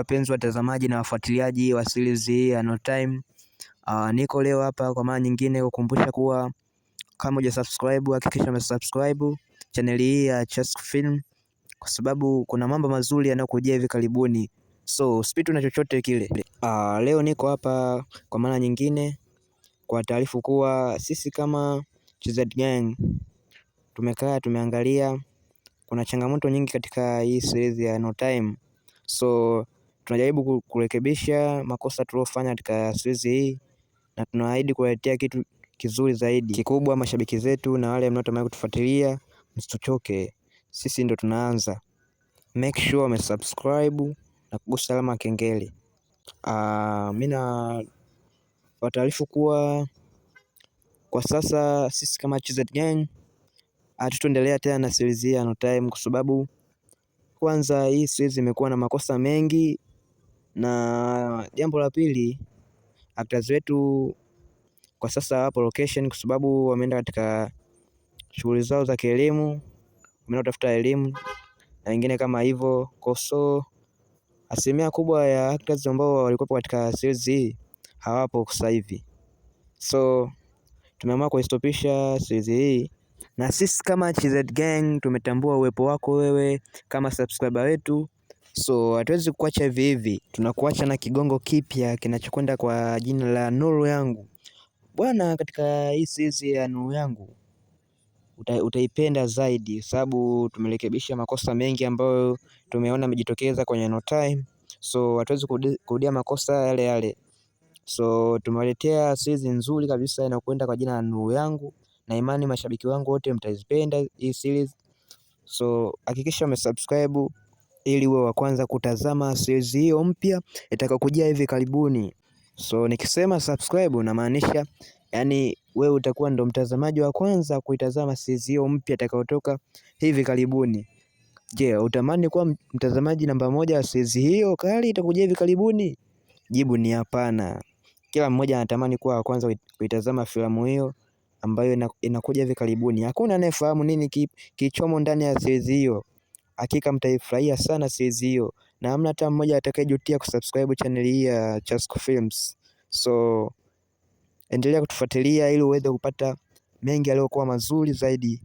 wapenzi watazamaji na wafuatiliaji wa series hii ya No Time. Niko leo hapa kwa mara nyingine kukumbusha kuwa kama hujasubscribe hakikisha umesubscribe channel hii ya Chask Film, kwa sababu kuna mambo mazuri yanayokujia hivi karibuni, so usipitwe na chochote kile. Leo niko hapa kwa mara nyingine kwa taarifa kuwa sisi kama TZ Gang tumeangalia kuna changamoto nyingi katika hii series ya No Time, so tunajaribu kurekebisha makosa tuliofanya katika series hii na tunaahidi kuwaletea kitu kizuri zaidi. Kikubwa mashabiki zetu na wale mnaotamani kutufuatilia, msituchoke, sisi ndo tunaanza. Make sure umesubscribe na kugusa alama ya kengele. Mimi na wataarifu kuwa kwa sasa sisi kama TZ Gang hatutaendelea tena na series hii ya No Time, kwa sababu kwanza hii series imekuwa na makosa mengi, na jambo la pili, actors wetu kwa sasa hapo location kwa sababu wameenda katika shughuli zao za kielimu, wameenda kutafuta elimu na wengine kama hivyo. So asilimia kubwa ya actors ambao walikuwa katika series hii hawapo sasa hivi, so tumeamua kuistopisha series hii. Na sisi kama TZ Gang tumetambua uwepo wako wewe kama subscriber wetu, so hatuwezi kuacha hivi hivi. Tunakuacha na kigongo kipya kinachokwenda kwa jina la Nuru Yangu. Bwana, katika hii series ya Nuru Yangu utaipenda zaidi, sababu tumerekebisha makosa mengi ambayo tumeona yamejitokeza kwenye No Time, so hatuwezi kurudia makosa yale yale. So tumewaletea series nzuri kabisa inayokwenda kwa jina la Nuru Yangu, na imani mashabiki wangu wote mtaipenda hii series. So hakikisha umesubscribe ili uwe wa kwanza kutazama series hiyo mpya itakayokujia hivi karibuni. So nikisema subscribe namaanisha yani wewe utakuwa ndo mtazamaji wa kwanza kuitazama series hiyo mpya itakayotoka hivi karibuni. Je, utamani kuwa mtazamaji namba moja wa series hiyo kali itakuja hivi karibuni? Jibu ni hapana. Kila mmoja anatamani kuwa wa kwanza kuitazama filamu hiyo ambayo inakuja hivi karibuni. Hakuna anayefahamu nini kichomo ndani ya series hiyo. Hakika mtaifurahia sana series hiyo, na hamna hata mmoja atakayejutia kusubscribe channel hii ya Chask Films. So endelea kutufuatilia ili uweze kupata mengi yaliyokuwa mazuri zaidi.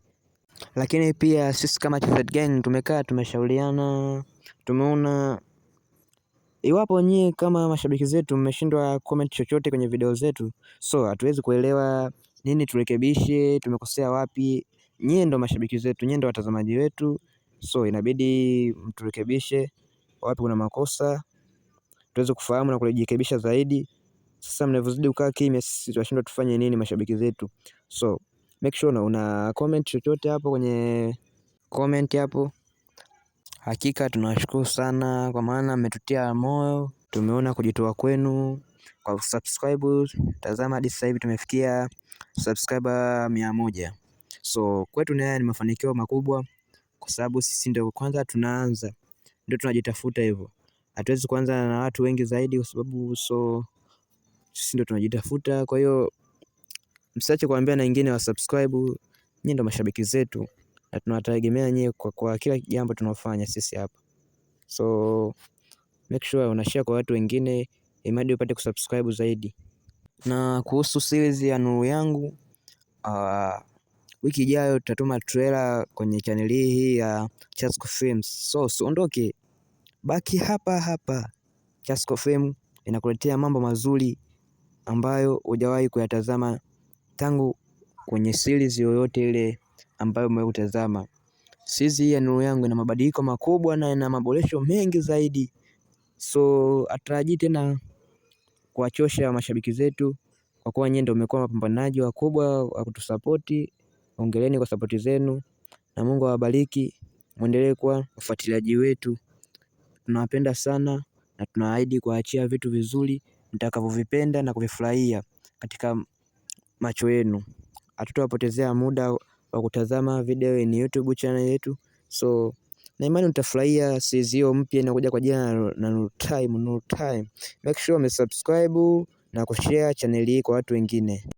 Lakini pia sisi kama TZ Gang tumeshauriana, tumeona iwapo nyie kama mashabiki zetu mmeshindwa comment chochote kwenye video zetu, so hatuwezi kuelewa nini turekebishe, tumekosea wapi. Nyie ndo mashabiki zetu, nyie ndo watazamaji wetu, so inabidi mturekebishe wapi kuna makosa tuweze kufahamu na kujirekebisha zaidi. Sasa mnavyozidi kukaa kimya, sisi tunashindwa tufanye nini mashabiki zetu. So make sure una comment chochote hapo kwenye comment hapo. Hakika tunawashukuru sana kwa maana mmetutia moyo, tumeona kujitoa kwenu kwa subscribe. Tazama hadi sasa hivi tumefikia subscriber 100. So kwetu ni mafanikio makubwa, kwa sababu sisi ndio kwanza tunaanza, ndio tunajitafuta hivyo. Hatuwezi kuanza na watu wengi zaidi kwa sababu sisi ndio tunajitafuta. Kwa hiyo msiache kuambia na wengine wa subscribe, nyinyi ndio mashabiki zetu na tunawategemea nyinyi kwa kila jambo tunalofanya sisi hapa. So make sure una share kwa watu wengine ili upate kusubscribe zaidi. Na kuhusu series ya Nuru Yangu, wiki ijayo tutatuma trailer kwenye channel hii ya Chask Films. So usiondoke, baki hapa hapa. Chask Film inakuletea mambo mazuri ambayo hujawahi kuyatazama tangu kwenye series yoyote ile ambayo umeutazama. Series hii ya Nuru Yangu ina mabadiliko makubwa na ina maboresho mengi zaidi, so atarajii tena kuwachosha mashabiki zetu, kwa kuwa nyinyi ndio mmekuwa mapambanaji wakubwa wa kutusapoti. Hongereni kwa sapoti zenu na Mungu awabariki, muendelee kuwa wafuatiliaji wetu. Tunawapenda sana na tunaahidi kuachia vitu vizuri mtakavyovipenda na kuvifurahia katika macho yenu. Hatutawapotezea muda wa kutazama video kwenye YouTube channel yetu, so na imani utafurahia series hiyo mpya inakuja kwa jina la No Time. Make sure umesubscribe na kushare channel hii kwa watu wengine.